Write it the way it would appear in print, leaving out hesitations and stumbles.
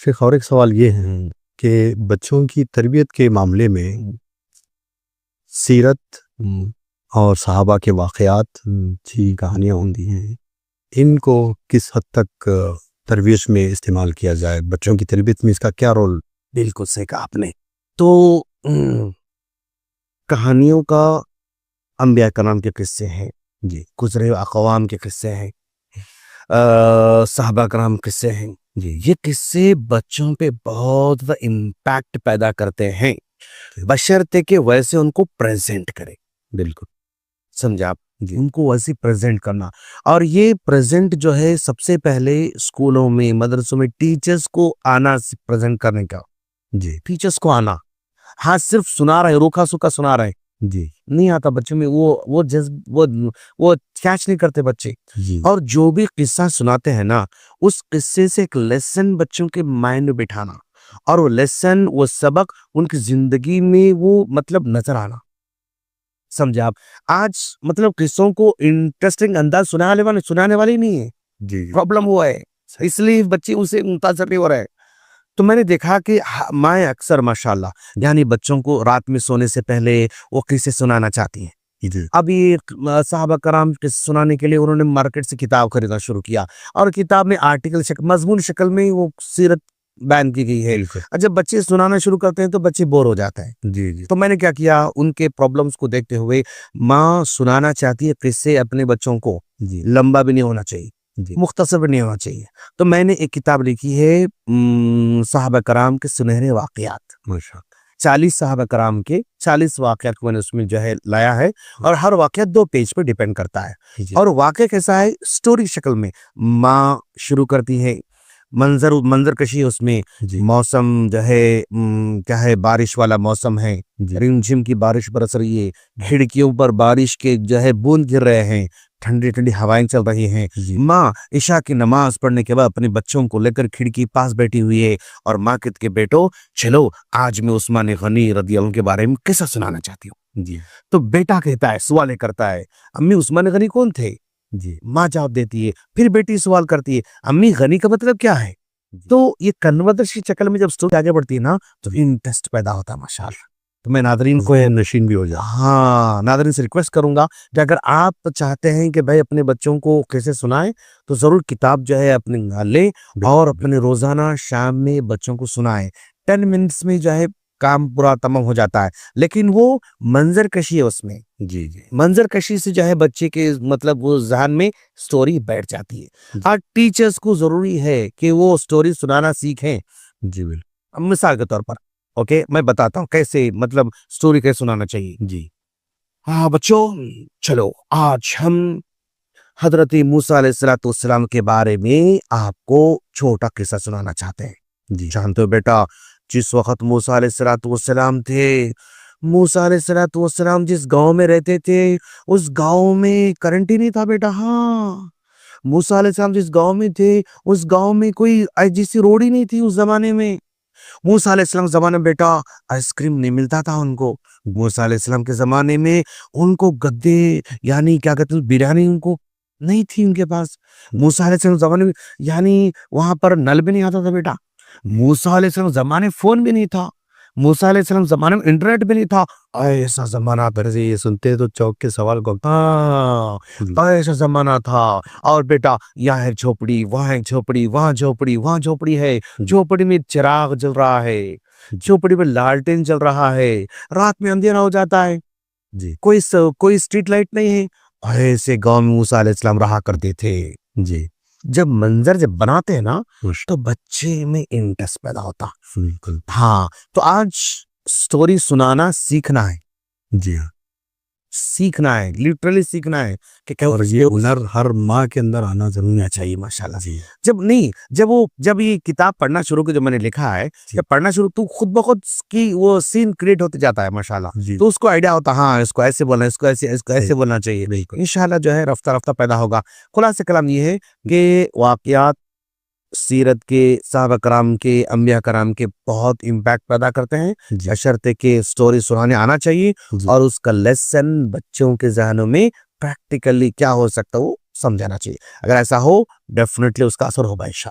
शेख और एक सवाल ये है कि बच्चों की तरबियत के मामले में सीरत और सहाबा के वाक़यात जी कहानियाँ होती हैं, इनको किस हद तक तरबियत में इस्तेमाल किया जाए? बच्चों की तरबियत में इसका क्या रोल? बिल्कुल सही कहा आपने। तो कहानियों का अंबिया कराम के किस्से हैं, जी, गुज़रे हुए अक़वाम के किस्से हैं, सहाबा कराम किस्से हैं। जी, ये किस्से बच्चों पे बहुत ज़्यादा इम्पैक्ट पैदा करते हैं, बशर्ते कि वैसे उनको प्रेज़ेंट करें। बिल्कुल। समझे आप? जी, उनको वैसे प्रेज़ेंट करना, और ये प्रेज़ेंट जो है सबसे पहले स्कूलों में, मदरसों में टीचर्स को आना प्रेज़ेंट करने का। जी, टीचर्स को आना, हाँ, सिर्फ सुना रहे, रूखा-सूखा सुना रहे, जी, नहीं आता बच्चों में वो कैच नहीं करते बच्चे। जी, और जो भी किस्सा सुनाते हैं ना, उस किस्से से एक लेसन बच्चों के माइंड में बिठाना, और वो लेसन, वो सबक उनकी ज़िंदगी में वो मतलब नज़र आना। समझे आप? आज मतलब किस्सों को इंटरेस्टिंग अंदाज़ सुनाने वाले ही नहीं है, जी, प्रॉब्लम वो है, इसलिए बच्चे उससे मुतासर नहीं हो रहे हैं। तो मैंने देखा कि माएँ अक्सर माशाल्लाह यानी बच्चों को रात में सोने से पहले वो किस्से सुनाना चाहती हैं। जी, अब ये साहबा कराम किस्से सुनाने के लिए उन्होंने मार्केट से किताब खरीदना शुरू किया, और किताब में आर्टिकल मज़मून शक्ल में ही वो सीरत बयान की गई है। बिल्कुल। और जब बच्चे सुनाना शुरू करते हैं तो बच्चे बोर हो जाते हैं। जी, जी, तो मैंने क्या किया, उनके प्रॉब्लम्स को देखते हुए, माँ सुनाना चाहती है किस्से अपने बच्चों को, जी, लंबा भी नहीं होना चाहिए, जी, मुख्तसर भी नहीं होना चाहिए। तो मैंने एक किताब लिखी है, साहबा कराम के सुनहरे वाक़यात। माशा 40 साहबा कराम के 40 वाक़यात को मैंने उसमें जो है लाया है, और हर वाक़या 2 पेज पे डिपेंड करता है। जी, और वाक़या कैसा है, स्टोरी शक्ल में माँ शुरू करती है, मंज़र कशी है उसमें, जी, मौसम जो है क्या है, बारिश वाला मौसम है, जी, रिमझिम की बारिश बरस रही है, खिड़कियों पर बारिश के जो है बूंद गिर रहे हैं, ठंडी-ठंडी हवाएँ चल रही हैं। जी, माँ इशा की नमाज़ पढ़ने के बाद अपने बच्चों को लेकर खिड़की पास बैठी हुई है, और माँ कहती है, "बेटो चलो, आज मैं उस्मान गनी रज़ी अल्लाह के बारे में किस्सा सुनाना चाहती हूँ।" जी, तो बेटा कहता है, सवाल करता है, "अम्मी उस्मान गनी कौन थे?" जी, माँ जवाब देती है। फिर बेटी सवाल करती है, "अम्मी गनी का मतलब क्या है?" जी, तो ये कन्वर्सेशन की शक्ल में जब स्टोरी आगे बढ़ती है ना, तो इंटरेस्ट पैदा होता है माशाअल्लाह। तो मैं नाज़रीन को ज़हन नशीन भी हो जाए। हाँ, नाज़रीन से रिक्वेस्ट करूँगा कि अगर आप चाहते हैं कि भाई अपने बच्चों को किस्से सुनाएँ, तो ज़रूर किताब जो है अपने लें, और बिल्कुल, अपने रोज़ाना शाम में बच्चों को सुनाएँ। 10 मिनट्स में जो है काम पूरा तमाम हो जाता है, लेकिन वो मंज़र कशी है उसमें। जी, जी, मंज़र कशी से जो है बच्चे के मतलब वो ज़हन में स्टोरी बैठ जाती है। जी, और टीचर्स को ज़रूरी है कि वो स्टोरी सुनाना सीखें। जी, बिल्कुल, अब मिसाल के तौर पर, ओके, मैं बताता हूँ कैसे, मतलब स्टोरी कैसे सुनाना चाहिए। जी, हाँ बच्चों, चलो आज हम हज़रत मूसा अलैहिस्सलाम के बारे में आपको छोटा किस्सा सुनाना चाहते हैं। जी, जानते हो बेटा, जिस वक़्त मूसा अलैहिस्सलाम थे, मूसा अलैहिस्सलाम जिस गाँव में रहते थे, उस गाँव में करंट ही नहीं था बेटा। हाँ, मूसा अलैहिस्सलाम जिस गाँव में थे, उस गाँव में कोई जैसी रोड ही नहीं थी उस ज़माने में। मूसा अलैहिस्सलाम के ज़माने में बेटा आइसक्रीम नहीं मिलता था उनको। मूसा अलैहिस्सलाम के ज़माने में उनको गद्दे, यानी क्या कहते हैं, बिरयानी उनको नहीं थी उनके पास। मूसा अलैहिस्सलाम के ज़माने में यानी वहाँ पर नल भी नहीं आता था बेटा। मूसा अलैहिस्सलाम के ज़माने में फ़ोन भी नहीं था। मूसा अलैहिस्सलाम के ज़माने में इंटरनेट भी नहीं था। ऐसा ज़माना फिर से ये सुनते हैं तो चौंक के सवाल को हाँ, जी, ऐसा ज़माना था। और बेटा यहाँ है झोपड़ी, वहाँ है झोपड़ी, वहाँ झोपड़ी, वहाँ झोपड़ी है। जी, झोपड़ी में चिराग जल रहा है, जी, झोपड़ी में लालटेन जल रहा है, रात में अंधेरा हो जाता है, जी, कोई स्ट्रीट लाइट नहीं है। ऐसे गाँव में मूसा अलैहिस्सलाम रहा करते थे। जी, जब मंज़र जब बनाते हैं ना, खुश, तो बच्चे में इंटरेस्ट पैदा होता। बिल्कुल, हाँ, तो आज स्टोरी सुनाना सीखना है। जी हाँ। सीखना है, लिटरली सीखना है कि और ये हुनर हर माँ के अंदर आना ज़रूरी होना है। चाहिए माशाल्लाह। जी, जब ये किताब पढ़ना शुरू की, जो मैंने लिखा है, जी, जब पढ़ना शुरू तो खुद ब खुद की वो सीन क्रिएट होते जाता है माशाल्लाह। जी, तो उसको आइडिया होता है, हाँ, इसको ऐसे बोलना है, इसको सही, ऐसे बोलना चाहिए। बिल्कुल, इंशाल्लाह जो है रफ्ता-रफ्ता पैदा होगा। खुलासे कलाम ये है कि वाक़यात सीरत के, साहबा कराम के, अंबिया कराम के बहुत इम्पैक्ट पैदा करते हैं, जी, बशर्ते कि स्टोरी सुनाने आना चाहिए, जी। और उसका लेसन बच्चों के ज़हनों में प्रैक्टिकली क्या हो सकता है वो समझाना चाहिए। अगर ऐसा हो, डेफ़िनिटली उसका असर होगा इंशाअल्लाह।